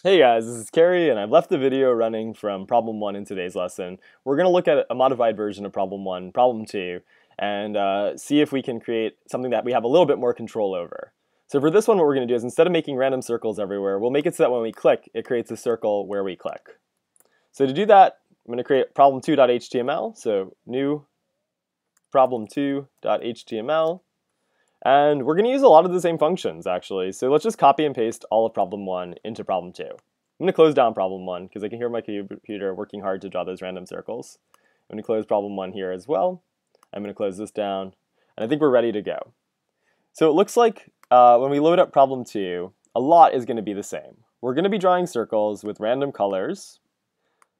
Hey guys, this is Kerry, and I've left the video running from problem 1 in today's lesson. We're going to look at a modified version of problem 1, problem 2, and see if we can create something that we have a little bit more control over. So for this one, what we're going to do is instead of making random circles everywhere, we'll make it so that when we click, it creates a circle where we click. So to do that, I'm going to create problem2.html, so new problem2.html. And we're going to use a lot of the same functions, actually. So let's just copy and paste all of problem 1 into problem 2. I'm going to close down problem 1 because I can hear my computer working hard to draw those random circles. I'm going to close problem 1 here as well. I'm going to close this down. And I think we're ready to go. So it looks like when we load up problem 2, a lot is going to be the same. We're going to be drawing circles with random colors.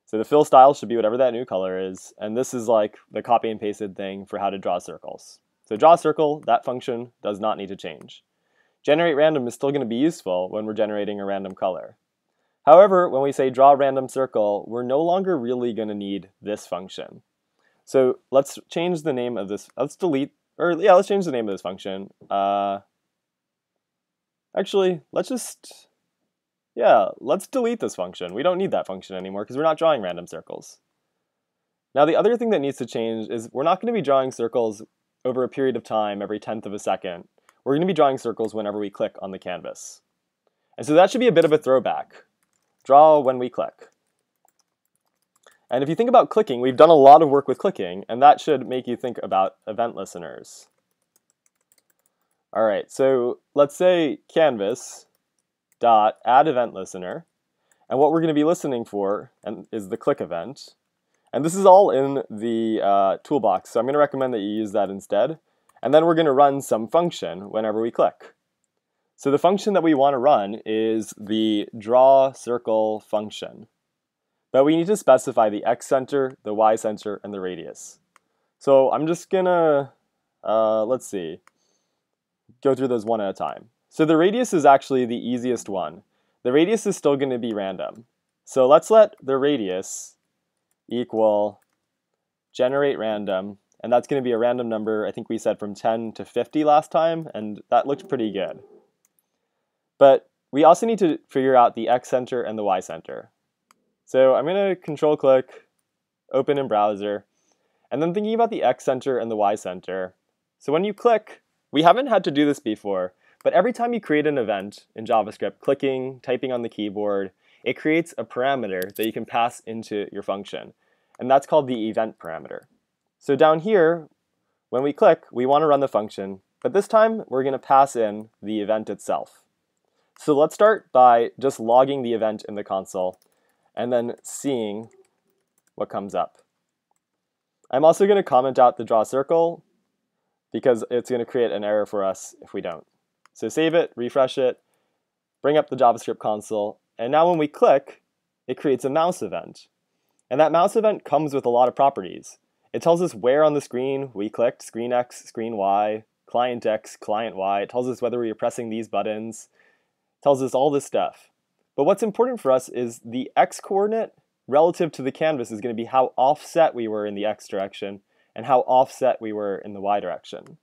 So the fill style should be whatever that new color is. And this is like the copy and pasted thing for how to draw circles. So draw a circle, that function does not need to change. Generate random is still going to be useful when we're generating a random color. However, when we say draw random circle, we're no longer really going to need this function. So let's change the name of this. Let's change the name of this function. Actually, let's delete this function. We don't need that function anymore because we're not drawing random circles. Now the other thing that needs to change is we're not going to be drawing circles over a period of time every 1/10 of a second. We're going to be drawing circles whenever we click on the canvas. And so that should be a bit of a throwback. Draw when we click. And if you think about clicking, we've done a lot of work with clicking, and that should make you think about event listeners. All right, so let's say canvas dot add event listener, and what we're going to be listening for is the click event. And this is all in the toolbox, so I'm going to recommend that you use that instead. And then we're going to run some function whenever we click. So the function that we want to run is the draw circle function. But we need to specify the x center, the y center, and the radius. So I'm just going to, go through those one at a time. So the radius is actually the easiest one. The radius is still going to be random. So let's let the radius equal generate random, and that's going to be a random number. I think we said from 10 to 50 last time, and that looked pretty good. But we also need to figure out the x center and the y center. So I'm going to control click, open in browser, and then thinking about the x center and the y center. So when you click, we haven't had to do this before, but every time you create an event in JavaScript, clicking, typing on the keyboard, it creates a parameter that you can pass into your function, and that's called the event parameter. So down here, when we click, we want to run the function, but this time we're going to pass in the event itself. So let's start by just logging the event in the console and then seeing what comes up. I'm also going to comment out the draw circle because it's going to create an error for us if we don't. So save it, refresh it, bring up the JavaScript console, and now when we click, it creates a mouse event. And that mouse event comes with a lot of properties. It tells us where on the screen we clicked, screen X, screen Y, client X, client Y. It tells us whether we are pressing these buttons. It tells us all this stuff. But what's important for us is the X coordinate relative to the canvas is going to be how offset we were in the X direction and how offset we were in the Y direction.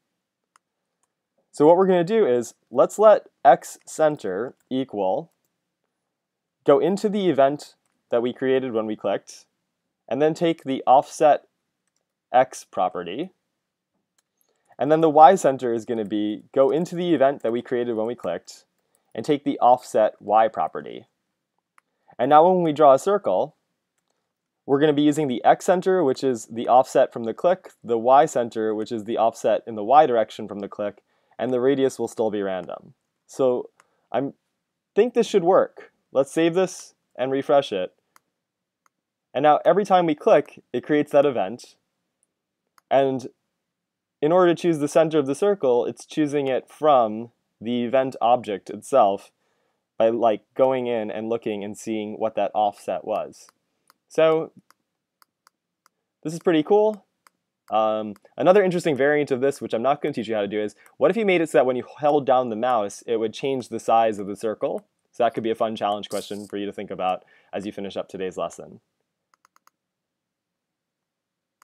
So what we're going to do is let's let X center equal go into the event that we created when we clicked, and then take the offset X property. And then the Y center is going to be go into the event that we created when we clicked, and take the offset Y property. And now when we draw a circle, we're going to be using the X center, which is the offset from the click, the Y center, which is the offset in the Y direction from the click, and the radius will still be random. So I think this should work. Let's save this and refresh it. And now every time we click, it creates that event. And in order to choose the center of the circle, it's choosing it from the event object itself by going in and looking and seeing what that offset was. So this is pretty cool. Another interesting variant of this, which I'm not going to teach you how to do, is what if you made it so that when you held down the mouse, it would change the size of the circle? So that could be a fun challenge question for you to think about as you finish up today's lesson.